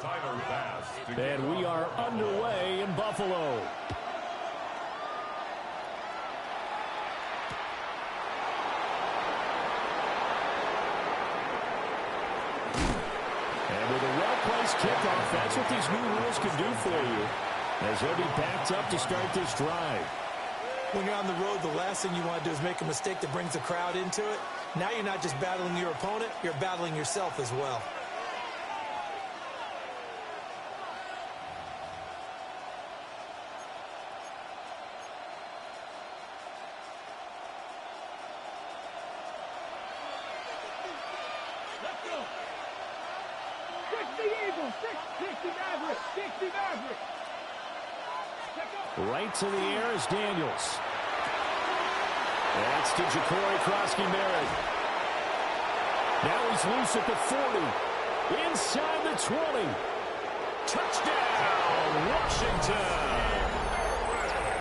And we are underway in Buffalo. And with a well-placed kickoff, that's what these new rules can do for you, as he'll be backed up to start this drive. When you're on the road, the last thing you want to do is make a mistake that brings the crowd into it. Now you're not just battling your opponent, you're battling yourself as well. Right to the air is Daniels. That's to Ja'Cory Krosky-Merritt. Now he's loose at the 40. Inside the 20. Touchdown, Washington.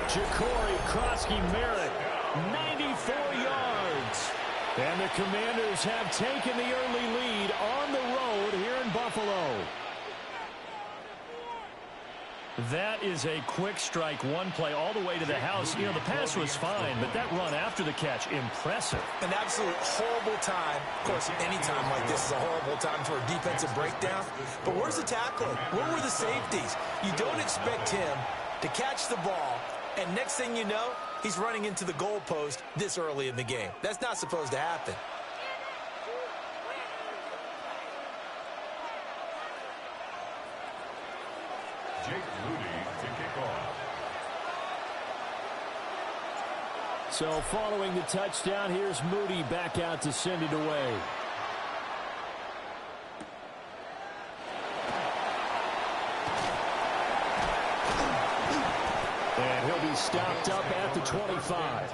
Ja'Cory Krosky-Merritt, 94 yards. And the Commanders have taken the early lead on the road here in Buffalo. That is a quick strike, one play all the way to the house. You know, the pass was fine, but that run after the catch, impressive. An absolute horrible time. Of course, any time like this is a horrible time for a defensive breakdown. But where's the tackling? Where were the safeties? You don't expect him to catch the ball, and next thing you know, he's running into the goalpost this early in the game. That's not supposed to happen. So following the touchdown, here's Moody back out to send it away. And he'll be stopped up at the 25.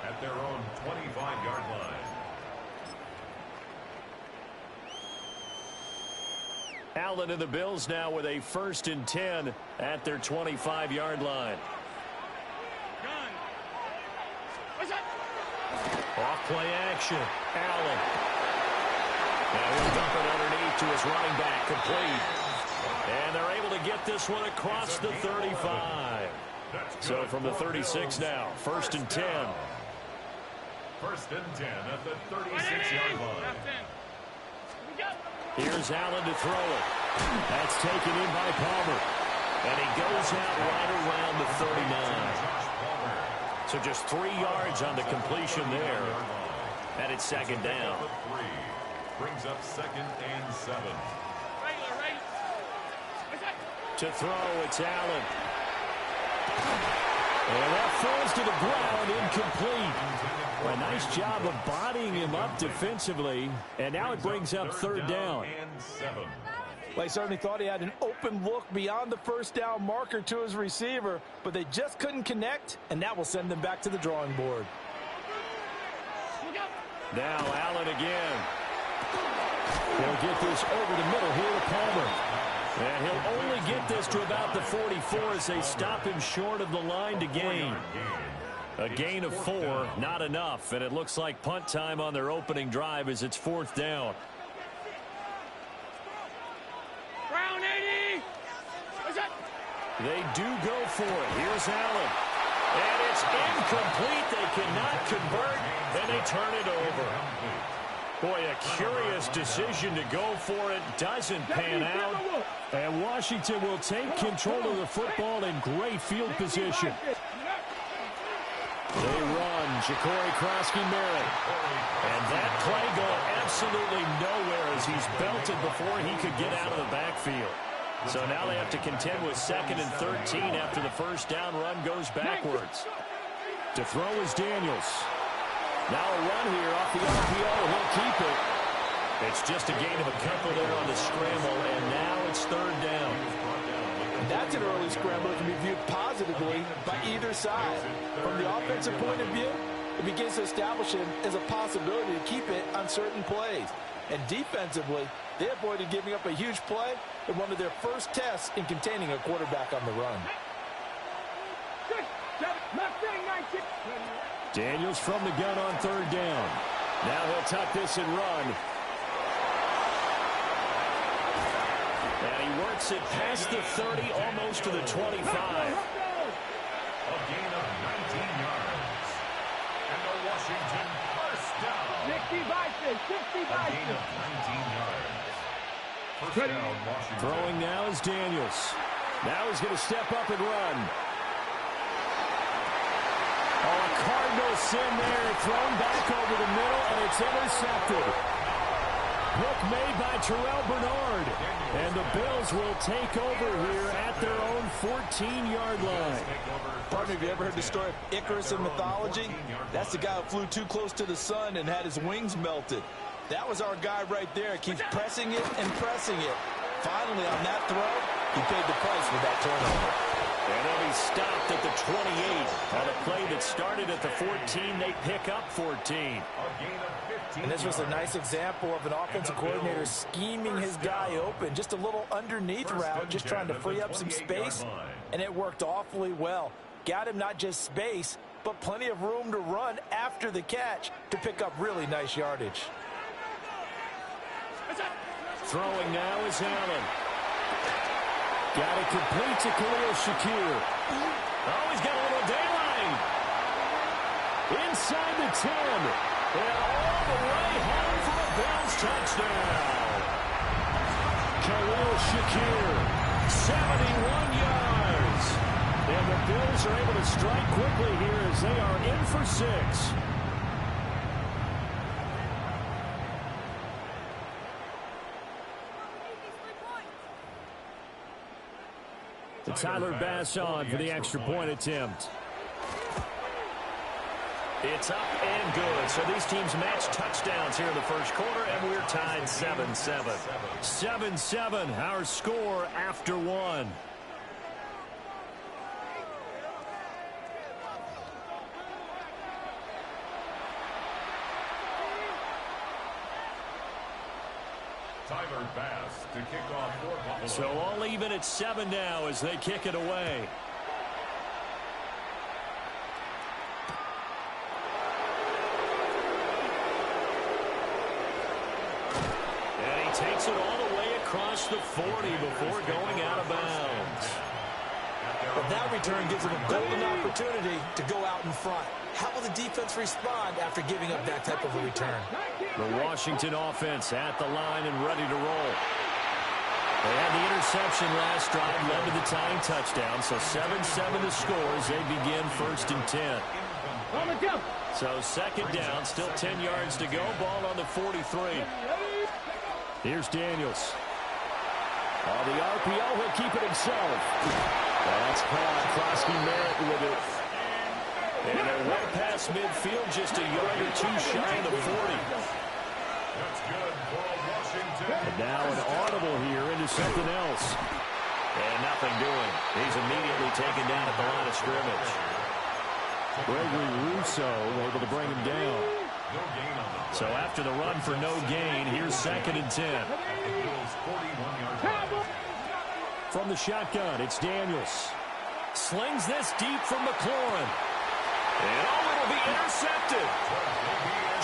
At their own 25-yard line. Allen and the Bills now with a 1st and 10 at their 25-yard line. Off-play action. Allen. Now he'll dump it underneath to his running back, complete. And they're able to get this one across the 35. So from the 36 now, 1st and 10. 1st and 10 at the 36-yard line. Here's Allen to throw it. That's taken in by Palmer. And he goes out right around the 39. So just 3 yards on the completion there. And it's 2nd down. Brings up 2nd and 7. To throw, it's Allen. And that falls to the ground, incomplete. A nice job of bodying him up defensively. And now it brings up 3rd down. Well, he certainly thought he had an open look beyond the 1st down marker to his receiver, but they just couldn't connect, and that will send them back to the drawing board. Now Allen again. He'll get this over the middle here to Palmer. And he'll only get this to about the 44 as they stop him short of the line to gain. A gain of 4, not enough, and it looks like punt time on their opening drive as it's 4th down. They do go for it. Here's Allen. And it's incomplete. They cannot convert, and they turn it over. Boy, a curious decision to go for it. Doesn't pan out. And Washington will take control of the football in great field position. They run. Ja'Cory Krosky-Merritt. And that play going absolutely nowhere as he's belted before he could get out of the backfield. So now they have to contend with 2nd and 13 after the 1st down run goes backwards. To throw is Daniels. Now a run here off the RPO. He'll keep it. It's just a gain of a couple there on the scramble, and now it's 3rd down. That's an early scramble that can be viewed positively by either side. From the offensive point of view, it begins to establish him as a possibility to keep it on certain plays. And defensively, they avoided giving up a huge play in one of their first tests in containing a quarterback on the run. Daniels from the gun on 3rd down. Now he'll tuck this and run. And he he works it past the 30, almost to the 25. A gain of 19 yards. And the Washington first down. 60 A gain of 19 yards. First down, Washington. Throwing now is Daniels. Now he's going to step up and run. Oh, a Cardinal sin there. Thrown back over the middle, and it's intercepted. Hook made by Terrell Bernard. And the Bills will take over here at their own 14-yard line. Partner, have you ever heard the story of Icarus in mythology? That's the guy who flew too close to the sun and had his wings melted. That was our guy right there. Keeps pressing it and pressing it. Finally, on that throw, he paid the price with that turnover. And then he stopped at the 28. On a play that started at the 14, they pick up 14. And this was a nice example of an offensive coordinator scheming his guy open. Just a little underneath route, just trying to free up some space. And it worked awfully well. Got him not just space, but plenty of room to run after the catch to pick up really nice yardage. Throwing now is Allen. Got it complete to Khalil Shakir. Oh, he's got a little daylight. Inside the 10. And all the way home for a Bills touchdown. Khalil Shakir, 71 yards. And the Bills are able to strike quickly here as they are in for 6. Tyler Bass on for the extra point attempt. It's up and good. So these teams match touchdowns here in the first quarter, and we're tied 7-7. 7-7, our score after one. Tyler Bass to kick off for Buffalo. So all even at 7 now as they kick it away. And he takes it all the way across the 40 before going out of bounds. But that return gives them a golden opportunity to go out in front. How will the defense respond after giving up that type of a return? The Washington offense at the line and ready to roll. They had the interception last drive, led to the tying touchdown, so 7-7 the score as they begin 1st and 10. So second down, still 10 yards to go, ball on the 43. Here's Daniels. On the RPO, he'll keep it himself. That's caught. Krosky Merritt with it. And they're way past midfield, just a yard or two shy of the 40. That's good for Washington. And now an audible here into something else. And nothing doing. He's immediately taken down at the line of scrimmage. Gregory Rousseau able to bring him down. No gain on the So after the run for no gain, here's 2nd and 10. Bills 41-yard line. From the shotgun, it's Daniels. Slings this deep from McLaurin. And it'll be intercepted.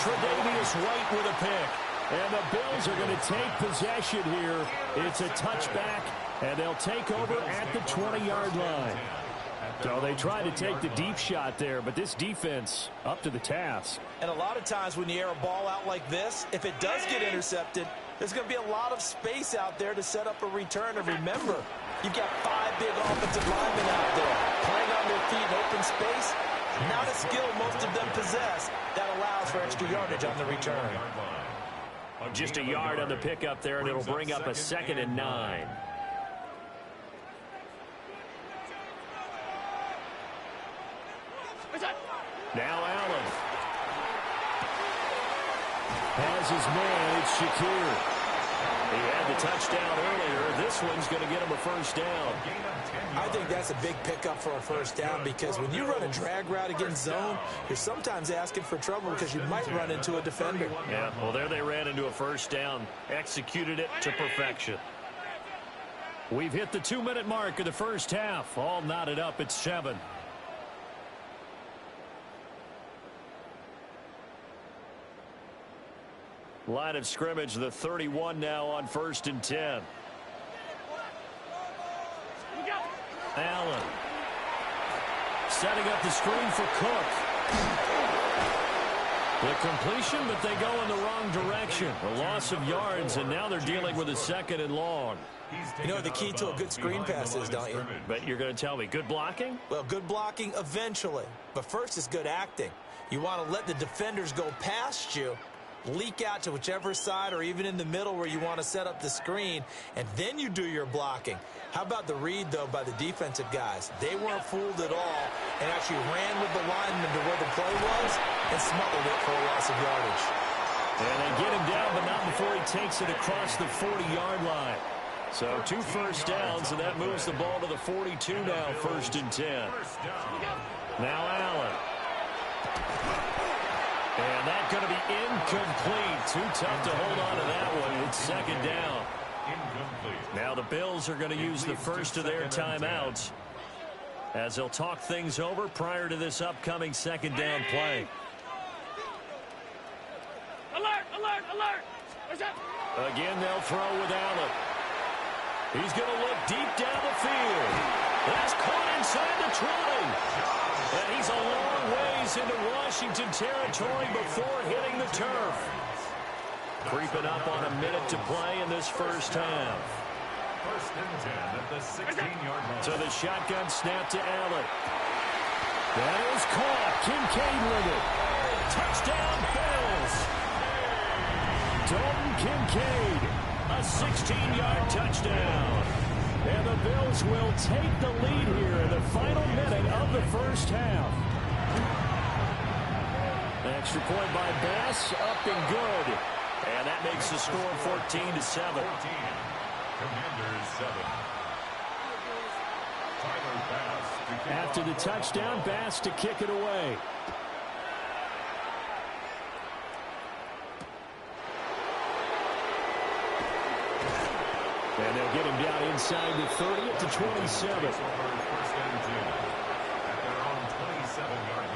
Tre'Davious White with a pick. And the Bills are going to take possession here. It's a touchback, and they'll take over at the 20-yard line. So they tried to take the deep shot there, but this defense up to the task. And a lot of times when you air a ball out like this, if it does get intercepted, there's going to be a lot of space out there to set up a return. And remember, you've got 5 big offensive linemen out there playing on their feet in open space. Not a skill most of them possess that allows for extra yardage on the return. Just a yard on the pickup there, and it'll bring up a 2nd and 9. Now Allen has his man. It's Shakir. He had the touchdown earlier. This one's going to get him a 1st down. I think that's a big pickup for a 1st down because when you run a drag route against zone, you're sometimes asking for trouble because you might run into a defender. Yeah, well, there they ran into a 1st down. Executed it to perfection. We've hit the 2-minute mark of the first half. All knotted up at 7. Line of scrimmage, the 31 now on 1st and 10. Allen. Setting up the screen for Cook. The completion, but they go in the wrong direction. A loss of yards, and now they're dealing with a 2nd and long. You know what the key to a good screen pass is, don't you? But you're going to tell me, good blocking? Well, good blocking eventually. But first is good acting. You want to let the defenders go past you, leak out to whichever side or even in the middle where you want to set up the screen, and then you do your blocking. How about the read, though, by the defensive guys? They weren't fooled at all and actually ran with the lineman to where the play was and smuggled it for a loss of yardage. And they get him down, but not before he takes it across the 40-yard line. So 2 first downs, and that moves the ball to the 42 now, 1st and 10. Now Allen. And that's going to be incomplete. Too tough to hold on to that one. It's 2nd down. Now the Bills are going to use the first of their timeouts as they'll talk things over prior to this upcoming 2nd down play. Alert, alert, alert. Again, they'll throw with Allen. He's going to look deep down the field. That's caught inside the 20. And he's a long ways into Washington territory before hitting the turf. Creeping up on a minute to play in this first half. 1st and 10 at the 16-yard line. So the shotgun snap to Allen. That is caught. Kincaid with it. Touchdown, Bills. Dalton Kincaid. A 16-yard touchdown. And the Bills will take the lead here in the final minute of the first half. Extra point by Bass, up and good. And that makes the score 14-7. 14. Commanders 7. Tyler Bass to kick After the off. touchdown, Bass to kick it away. And they'll get him down inside the 30 at the 27. 1st and 10 at their own 27-yard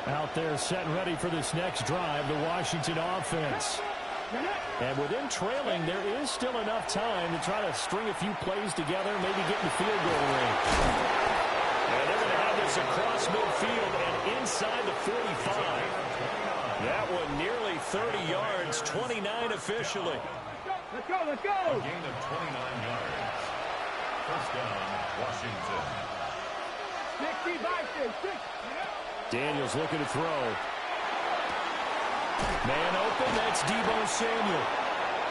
line. Out there set and ready for this next drive, the Washington offense. And with them trailing, there is still enough time to try to string a few plays together, maybe get in the field goal range. And they're going to have this across midfield and inside the 45. That one nearly 30 yards, 29 officially. Let's go, let's go. A gain of 29 yards. 1st down, Washington. 65, 6. Daniels looking to throw. Man open, that's Deebo Samuel.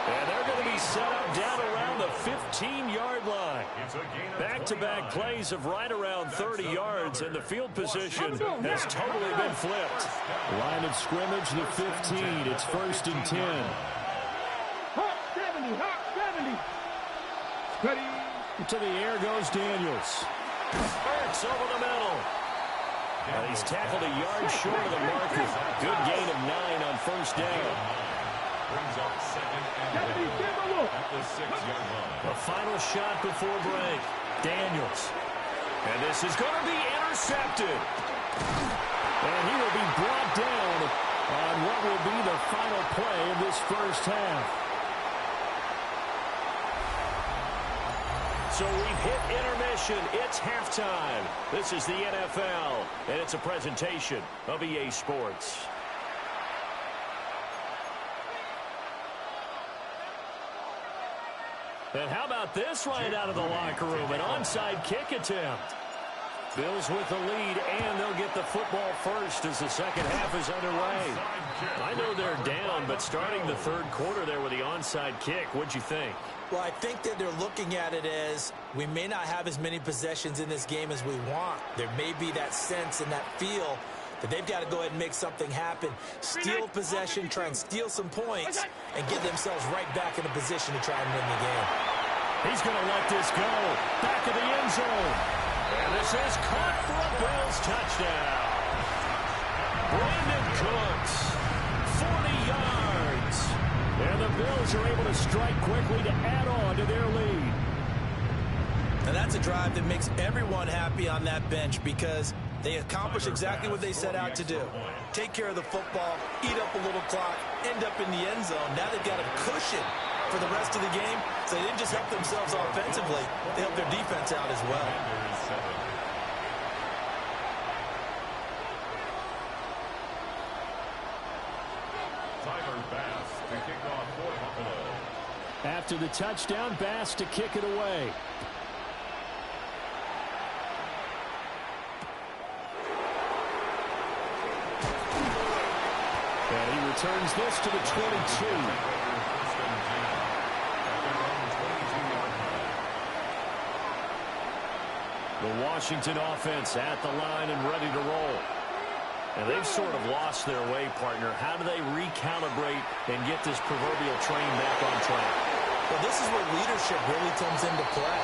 And they're going to be set up down around the 15-yard line. It's a gain of Back-to-back 29. plays of right around 30 yards, and the field position has totally been flipped. Line of scrimmage, the 15. It's 1st and 10. Hot 70, hot 70. Ready. To the air goes Daniels. Spurts over the middle. He's tackled a yard short of the marker. Good gain of 9 on 1st down. Brings up 2nd and 10 at the 6-yard line. A final shot before break. Daniels. And this is going to be intercepted. And he will be brought down on what will be the final play of this first half. So we've hit intermission. It's halftime. This is the NFL, and it's a presentation of EA Sports. And how about this right out of the locker room? An onside kick attempt. Bills with the lead, and they'll get the football first as the second half is underway. I know they're down, but starting the third quarter there with the onside kick, what'd you think? Well, I think that they're looking at it as we may not have as many possessions in this game as we want. There may be that sense and that feel that they've got to go ahead and make something happen. Steal possession, try and steal some points, and get themselves right back in a position to try and win the game. He's going to let this go. Back of the end zone. And this is caught for a Bills touchdown. Brandon Cooks, 40 yards. And the Bills are able to strike quickly to add on to their lead. And that's a drive that makes everyone happy on that bench because they accomplish exactly what they set out to do. Take care of the football, eat up a little clock, end up in the end zone. Now they've got a cushion for the rest of the game, so they didn't just help themselves offensively, they helped their defense out as well. Bass to kick off for Buffalo. After the touchdown, Bass to kick it away. And he returns this to the 22. The Washington offense at the line and ready to roll. And they've sort of lost their way, partner. How do they recalibrate and get this proverbial train back on track? Well, this is where leadership really comes into play.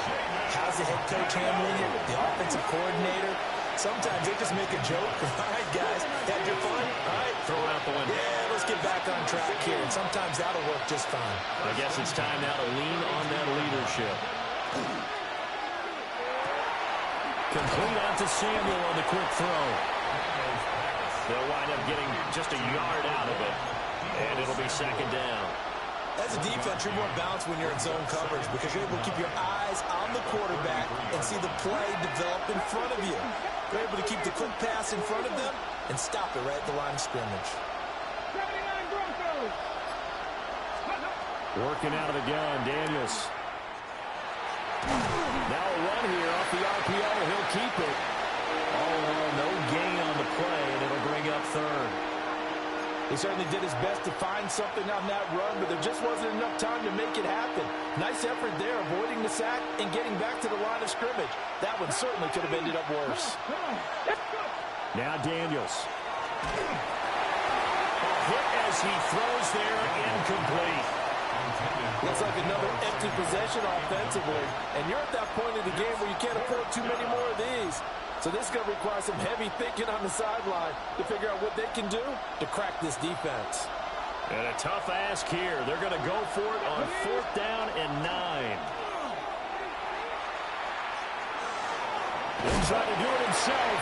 How's the head coach handling it? The offensive coordinator? Sometimes they just make a joke. All right, guys, had your fun? All right. Throw it out the window. Yeah, let's get back on track here. And sometimes that'll work just fine. I guess it's time now to lean on that leadership. Complete out to Samuel on the quick throw. They'll wind up getting just a yard out of it. And it'll be second down. As a defense, you're more balanced when you're in zone coverage because you're able to keep your eyes on the quarterback and see the play develop in front of you. You're able to keep the quick pass in front of them and stop it right at the line of scrimmage. 79 Broncos. Working out of the gun, Daniels. Now a run here off the RPO. He'll keep it. All in all, no gain on the play, and it'll bring up third. He certainly did his best to find something on that run, but there just wasn't enough time to make it happen. Nice effort there, avoiding the sack and getting back to the line of scrimmage. That one certainly could have ended up worse. Now Daniels. Hit as he throws there, incomplete. Looks like another empty possession offensively, and you're at that point in the game where you can't afford too many more of these. So this is going to require some heavy thinking on the sideline to figure out what they can do to crack this defense. And a tough ask here. They're going to go for it on 4th down and 9. He'll try to do it himself.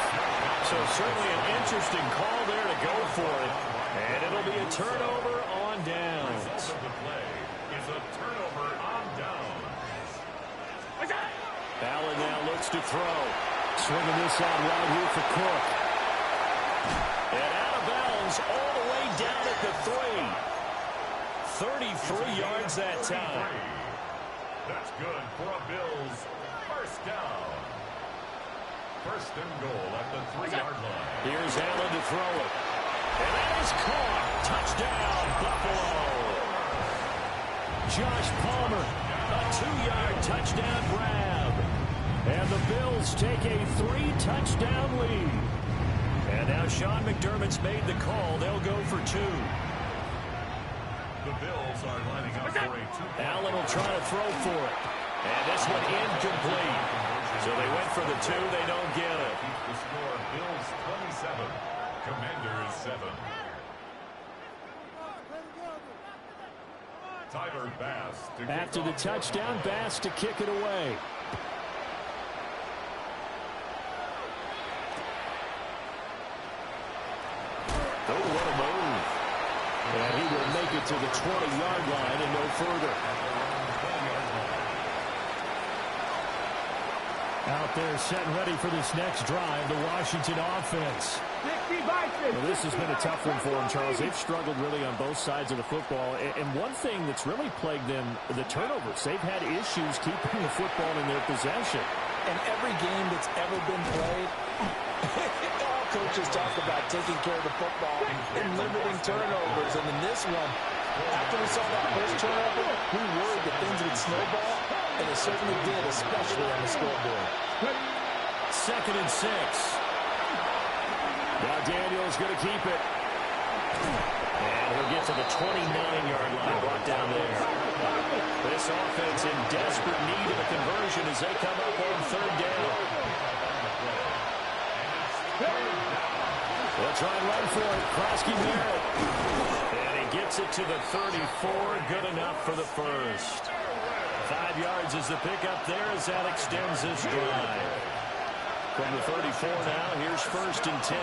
So certainly an interesting call there to go for it. And it'll be a turnover on downs. The play is a turnover on downs. Allen now looks to throw. Swinging this out right here for Cook. And out of bounds all the way down at the 3. 33 yards that time. That's good for a Bills first down. First and goal at the 3-yard line. Here's Allen to throw it. And that is caught. Touchdown, Buffalo. Josh Palmer, A 2-yard touchdown grab. and the Bills take a 3-touchdown lead. And now Sean McDermott's made the call. They'll go for 2. The Bills are lining up for a 2-point. Allen will try to throw for it. And this one incomplete. So they went for the 2. They don't get it. The score, Bills 27, Commanders 7. Tyler Bass to After kick the off. touchdown, Bass to kick it away. Oh, what a move. And he will make it to the 20-yard line and no further. Out there set and ready for this next drive, the Washington offense. 60 bicycles. Well, this has been a tough one for them, Charles. They've struggled really on both sides of the football. And one thing that's really plagued them, the turnovers. They've had issues keeping the football in their possession. And every game that's ever been played, all coaches talk about taking care of the football and limiting turnovers. And in this one, after we saw that first turnover, we worried that things would snowball, and it certainly did, especially on the scoreboard. 2nd and 6. Now Daniel's going to keep it. And he'll get to the 29-yard line, brought down there. This offense in desperate need of a conversion as they come up on 3rd down. They'll try and run for it. Krosky Merritt. And he gets it to the 34. Good enough for the first. 5 yards is the pickup there as that extends this drive. From the 34 now, here's 1st and 10.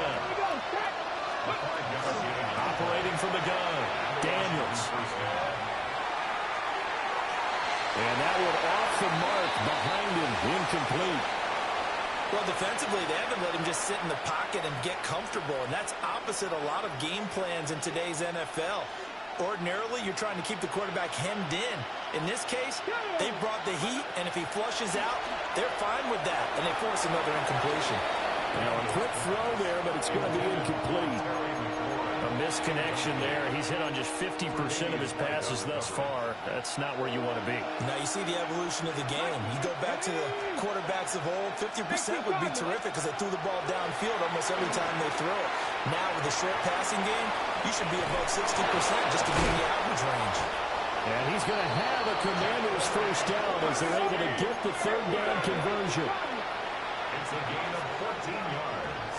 Operating from the gun, Daniels. And that one off the mark behind him, incomplete. Well, defensively, they haven't let him just sit in the pocket and get comfortable, and that's opposite a lot of game plans in today's NFL. Ordinarily, you're trying to keep the quarterback hemmed in. In this case, they brought the heat, and if he flushes out, they're fine with that, and they force another incompletion. Now a quick throw there, but it's going to be incomplete. A misconnection there. He's hit on just 50% of his passes thus far. That's not where you want to be. Now you see the evolution of the game. You go back to the quarterbacks of old, 50% would be terrific because they threw the ball downfield almost every time they throw it. Now with the short passing game, you should be above 60% just to be in the average range. And he's going to have a Commanders first down as they're able to get the third down conversion. It's a gain of 14 yards.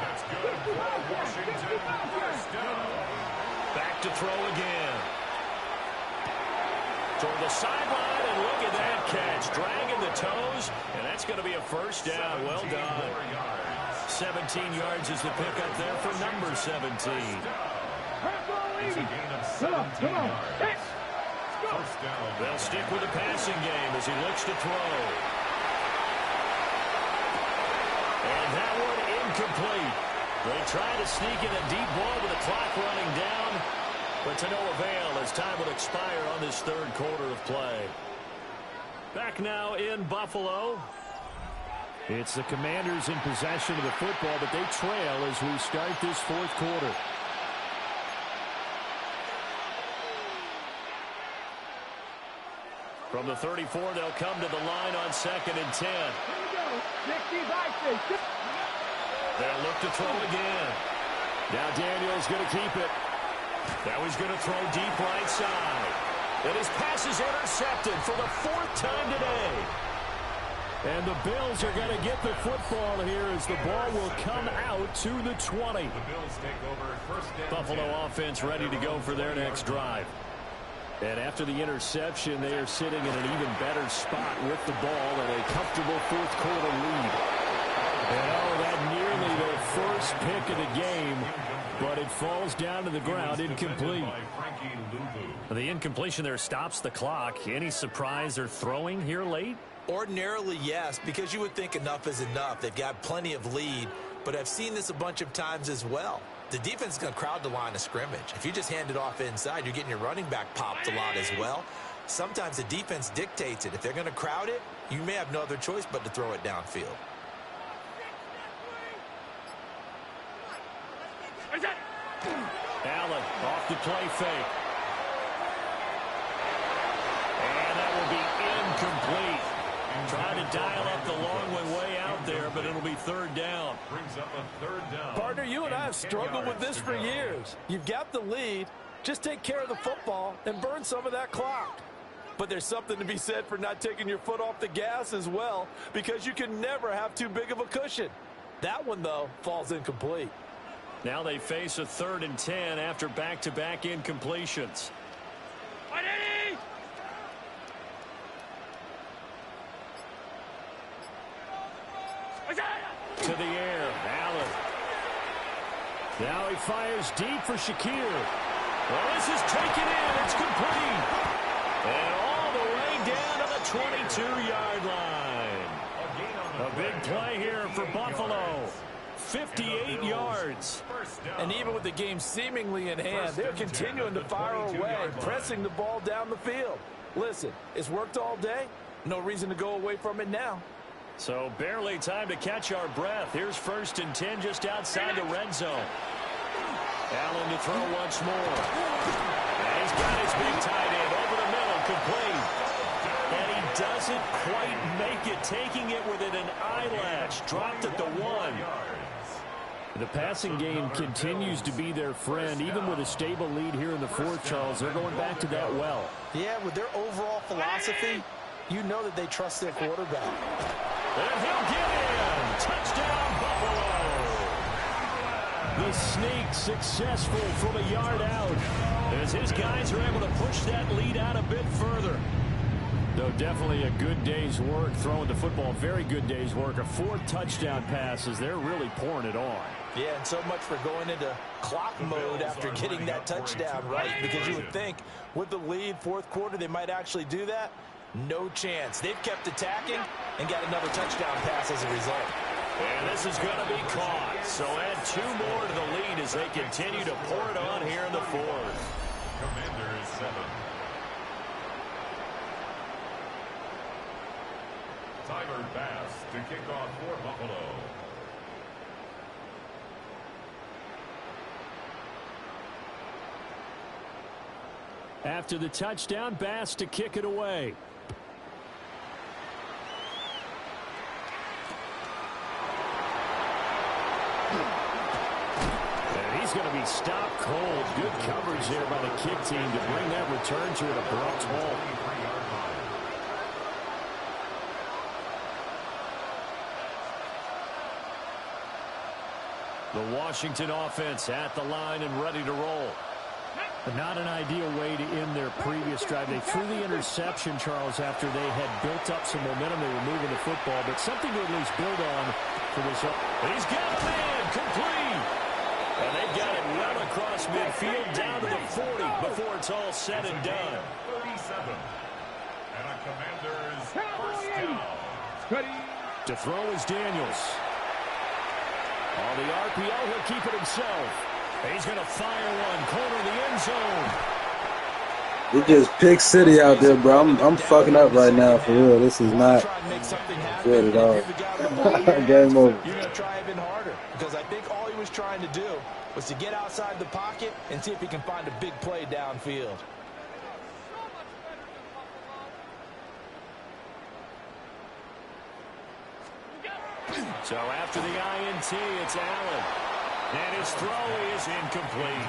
That's good for Washington. First down. Back to throw again. Toward the sideline, and look at that catch. Dragging the toes, and that's going to be a first down. Well done. 17 yards is the pickup there for number 17. It's a gain of 17 yards. First down. They'll stick with the passing game as he looks to throw. And that one incomplete. They try to sneak in a deep ball with the clock running down, but to no avail as time will expire on this third quarter of play. Back now in Buffalo. It's the Commanders in possession of the football, but they trail as we start this fourth quarter. From the 34, they'll come to the line on 2nd and 10. They'll look to throw again. Now Daniel's going to keep it. Now he's going to throw deep right side. And his pass is intercepted for the 4th time today. And the Bills are going to get the football here as the ball will come out to the 20. The Bills take over first down. Buffalo offense ready to go for their next drive. And after the interception, they are sitting in an even better spot with the ball and a comfortable fourth quarter lead. And that nearly their first pick of the game, but it falls down to the ground incomplete. The incompletion there stops the clock. Any surprise they're throwing here late? Ordinarily, yes, because you would think enough is enough. They've got plenty of lead, but I've seen this a bunch of times as well. The defense is going to crowd the line of scrimmage. If you just hand it off inside, you're getting your running back popped a lot as well. Sometimes the defense dictates it. If they're going to crowd it, you may have no other choice but to throw it downfield. Allen off the play fake. And that will be incomplete. Trying to dial up the long way out there, but it'll be third down. Brings up a third down. Partner, you and I have struggled with this for years. You've got the lead. Just take care of the football and burn some of that clock. But there's something to be said for not taking your foot off the gas as well, because you can never have too big of a cushion. That one, though, falls incomplete. Now they face a 3rd and 10 after back-to-back incompletions. To the air, Allen. Now he fires deep for Shakir. Well, this is taken in. It's complete. And all the way down to the 22-yard line. A big play here for Buffalo. 58 yards. And even with the game seemingly in hand, they're continuing to fire away, pressing the ball down the field. Listen, it's worked all day. No reason to go away from it now. So barely time to catch our breath. Here's 1st and 10 just outside the red zone. Allen to throw once more. And he's got his big tight end over the middle, complete. And he doesn't quite make it, taking it within an eyelash. Dropped at the 1. The passing game continues to be their friend. Even with a stable lead here in the fourth, Charles, they're going back to that well. Yeah, with their overall philosophy, you know that they trust their quarterback. And he'll get in. Touchdown, Buffalo. The sneak successful from a yard out, as his guys are able to push that lead out a bit further. Though definitely a good day's work throwing the football. Very good day's work. A 4th touchdown passes. They're really pouring it on. Yeah, and so much for going into clock mode after getting that touchdown right, because you would think with the lead, fourth quarter, they might actually do that. No chance. They've kept attacking and got another touchdown pass as a result. And this is going to be caught. So add 2 more to the lead as they continue to pour it on here in the fourth. Commanders 7. Tyler Bass to kick off for Buffalo. After the touchdown, Bass to kick it away. And he's going to be stopped cold. Good coverage there by the kick team to bring that return to an abrupt halt. The Washington offense at the line and ready to roll. Not an ideal way to end their previous drive. They threw the interception, Charles, after they had built up some momentum. They were moving the football, but something to at least build on for this. He's got a man complete. And they've got it well across midfield down to the 40 before it's all said and done. 37. And a Commanders first down. To throw is Daniels. On the RPO, he'll keep it himself. He's going to fire one, corner of the end zone. It just pick city out there, bro. I'm fucking up right now, for real. This is not good at all. Game over. You're going to try even harder because I think all he was trying to do was to get outside the pocket and see if he can find a big play downfield. So after the INT, it's Allen. And his throw is incomplete.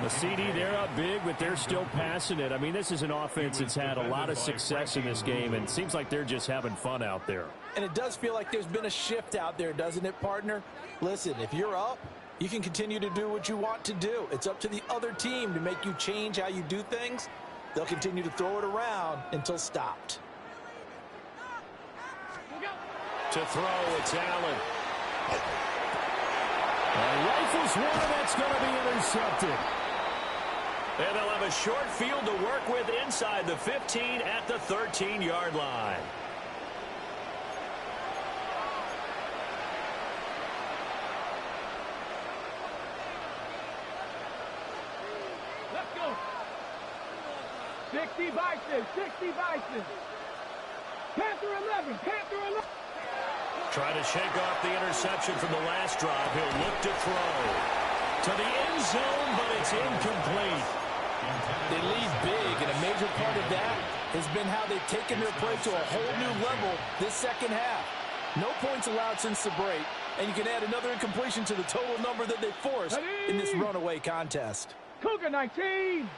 The CD, they're up big, but they're still passing it. I mean, this is an offense that's had a lot of success in this game, and it seems like they're just having fun out there. And it does feel like there's been a shift out there, doesn't it, partner? Listen, if you're up, you can continue to do what you want to do. It's up to the other team to make you change how you do things. They'll continue to throw it around until stopped. To throw, it's Allen. And rifles one, that's going to be intercepted. And they'll have a short field to work with inside the 15 at the 13-yard line. Let's go. 60 Bison, 60 Bison. Panther 11, Panther 11. Trying to shake off the interception from the last drive. He'll look to throw. To the end zone, but it's incomplete. They lead big, and a major part of that has been how they've taken their play to a whole new level this second half. No points allowed since the break, and you can add another incompletion to the total number that they forced in this runaway contest. Cougar 19.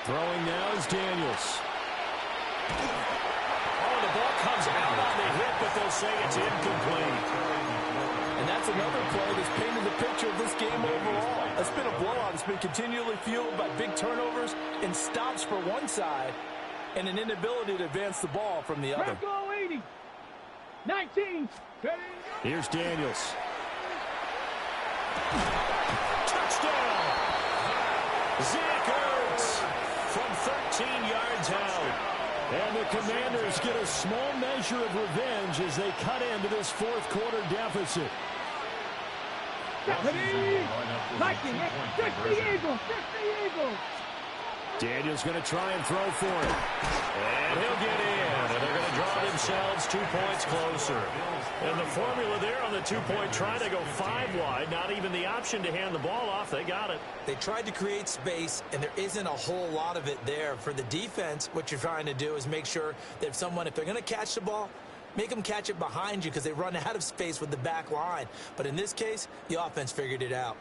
Throwing now is Daniels. The ball comes out on the hit, but they'll say it's incomplete. And that's another play that's painted the picture of this game overall. It's been a blowout. It's been continually fueled by big turnovers and stops for one side and an inability to advance the ball from the other. Go 80. 19. Here's Daniels. Touchdown! Zach Ertz from 13 yards out. And the Commanders get a small measure of revenge as they cut into this fourth quarter deficit. Lightning, 60 Eagles, 60 Eagles. Daniels going to try and throw for it. And he'll get in, and they're going to draw themselves 2 points closer. And the formula there on the two-point try to go 5 wide, not even the option to hand the ball off. They got it. They tried to create space, and there isn't a whole lot of it there. For the defense, what you're trying to do is make sure that if they're going to catch the ball, make them catch it behind you because they run out of space with the back line. But in this case, the offense figured it out.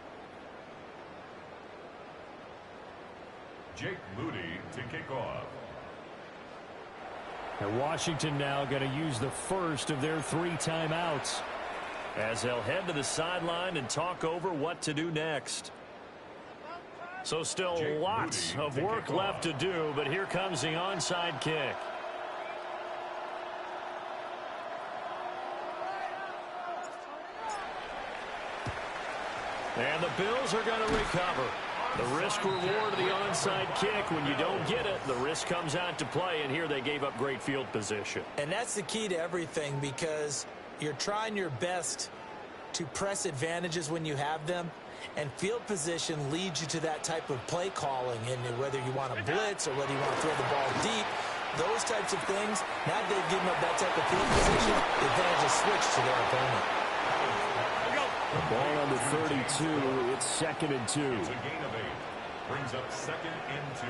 Jake Moody to kick off. And Washington now going to use the first of their 3 timeouts as they'll head to the sideline and talk over what to do next. So still lots of work left to do, but here comes the onside kick. And the Bills are going to recover. The risk-reward of the onside kick, when you don't get it, the risk comes out to play, and here they gave up great field position. And that's the key to everything because you're trying your best to press advantages when you have them, And field position leads you to that type of play calling. And whether you want to blitz or whether you want to throw the ball deep, those types of things, now that they've given up that type of field position, the advantage is switched to their opponent. The ball on the 32. It's 2nd and 2. It's a gain of 8. Brings up 2nd and 2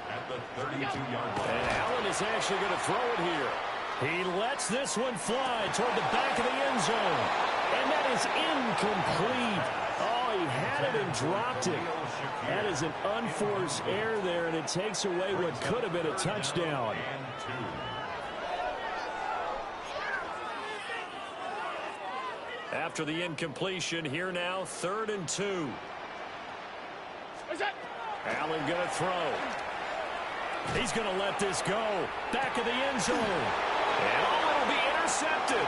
at the 32-yard line. And Allen is actually going to throw it here. He lets this one fly toward the back of the end zone. And that is incomplete. Oh, he had it and dropped it. That is an unforced error there, and it takes away what could have been a touchdown. After the incompletion, here now, 3rd and 2. Allen going to throw. He's going to let this go. Back of the end zone. And it'll be intercepted.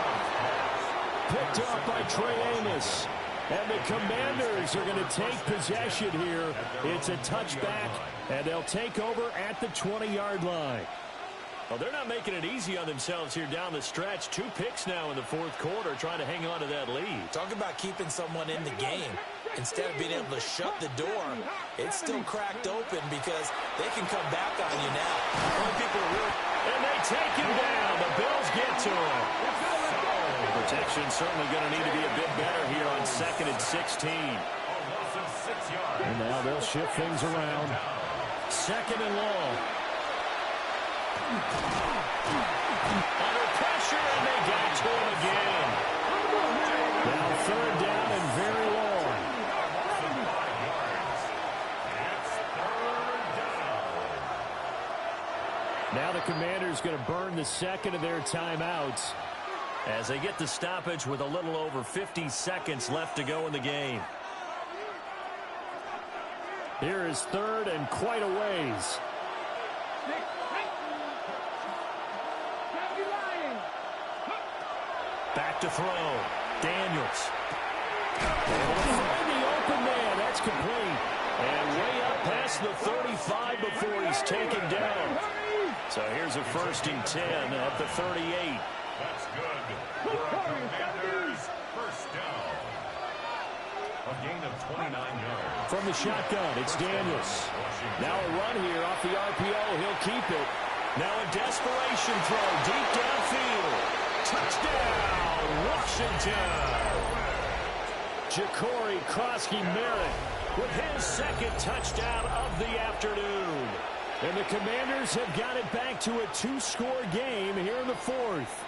Picked off by Trey Amos. And the Commanders are going to take possession here. It's a touchback, and they'll take over at the 20-yard line. Well, they're not making it easy on themselves here down the stretch. 2 picks now in the 4th quarter, trying to hang on to that lead. Talk about keeping someone in the game. Instead of being able to shut the door, it's still cracked open because they can come back on you now. Only people are really... And they take him down. The Bills get to him. Protection certainly going to need to be a bit better here on 2nd and 16. And now they'll shift things around. 2nd and long. Under pressure, and they got to him again. Now 3rd down and very long. Now the Commanders going to burn the 2nd of their timeouts as they get the stoppage with a little over 50 seconds left to go in the game. Here is 3rd and quite a ways. Back to throw. Daniels. Able to find the open man. That's complete. And way up past the 35 before he's taken down. So here's a 1st and 10 at the 38. That's good. For our Commanders, 1st down. A gain of 29 yards. From the shotgun, it's Daniels. Now a run here off the RPO. He'll keep it. Now a desperation throw deep downfield. Touchdown, Washington. Ja'Cory Krosky-Merritt with his 2nd touchdown of the afternoon. And the Commanders have got it back to a 2-score game here in the 4th.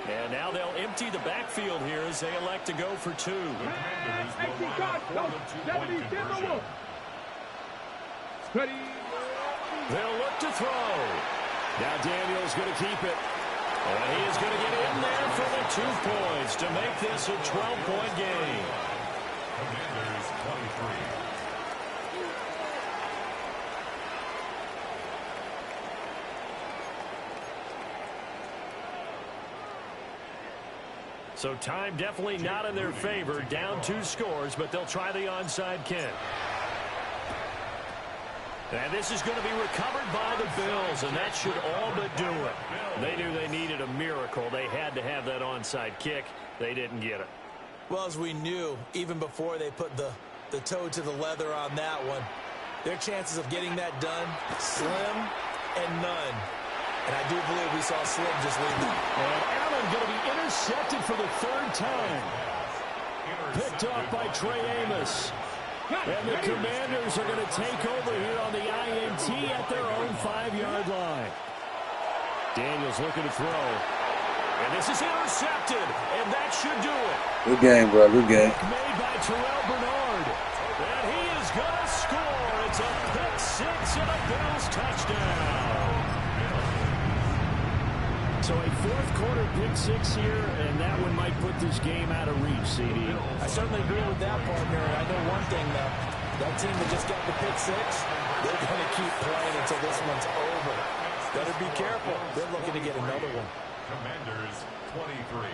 And now they'll empty the backfield here as they elect to go for 2. The Commanders will line up for the 2-point conversion. They'll look to throw. Now Daniels going to keep it. And he is going to get in there for the 2 points to make this a 12-point game. Commanders 23. So time definitely not in their favor. Down 2 scores, but they'll try the onside kick. And this is going to be recovered by the Bills, and that should all but do it. They knew they needed a miracle. They had to have that onside kick. They didn't get it. Well, as we knew, even before they put the toe to the leather on that one, their chances of getting that done, slim and none. And I do believe we saw Slim just leave them. And Allen going to be intercepted for the 3rd time. Picked off by Trey Amos. And the Commanders are going to take over here on the INT at their own 5-yard line. Daniels looking to throw. And this is intercepted, and that should do it. Good game, bro. Good game. Made by Terrell Bernard. And he is going to score. It's a pick 6 and a Bills touchdown. So a 4th quarter pick 6 here, and that one might put this game out of reach, CD. I certainly agree with that, partner. I know one thing, though. That team that just got the pick 6, they're going to keep playing until this one's over. Better be careful. They're looking to get another one. Commanders 23.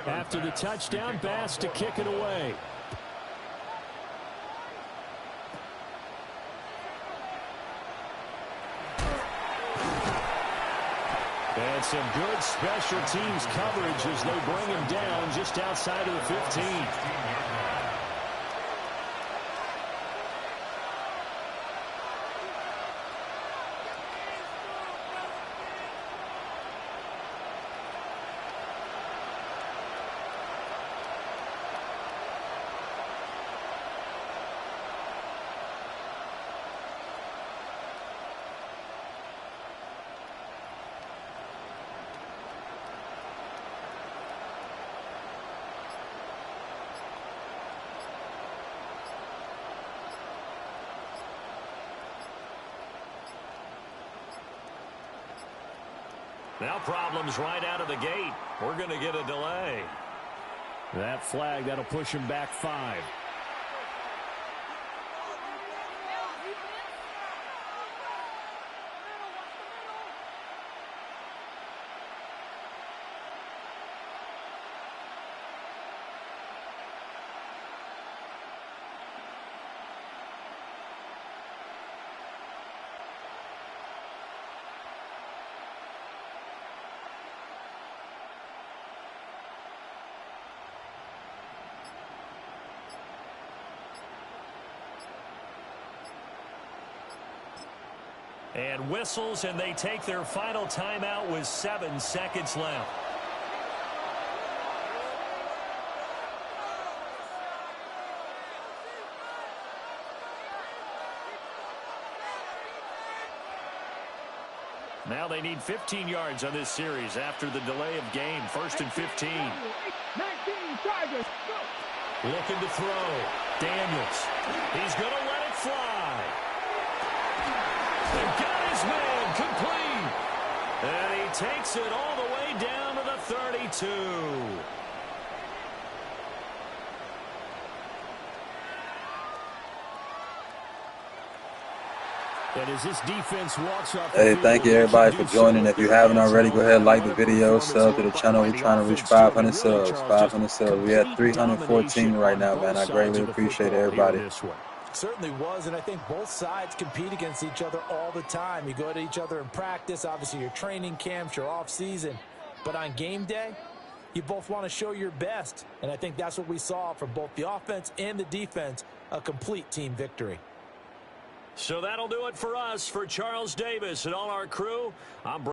After the touchdown, Bass to kick it away. And some good special teams coverage as they bring him down just outside of the 15. Now problems right out of the gate. We're going to get a delay. That flag, that'll push him back 5. And whistles, and they take their final timeout with 7 seconds left. Now they need 15 yards on this series after the delay of game. 1st and 15. 19 Chargers, go. Looking to throw. Daniels. He's going to let it fly. And got his man complete. And he takes it all the way down to the 32. And as this defense walks up, Hey, thank you everybody for joining. If you haven't already, go ahead and like the video, sub to the channel. We're trying to reach 500 subs. 500 subs. We at 314 right now, man. I greatly appreciate everybody. Certainly was, and I think both sides compete against each other all the time. You go to each other in practice, obviously your training camps, your off season, but on game day, you both want to show your best, and I think that's what we saw from both the offense and the defense, a complete team victory. So that'll do it for us. For Charles Davis and all our crew, I'm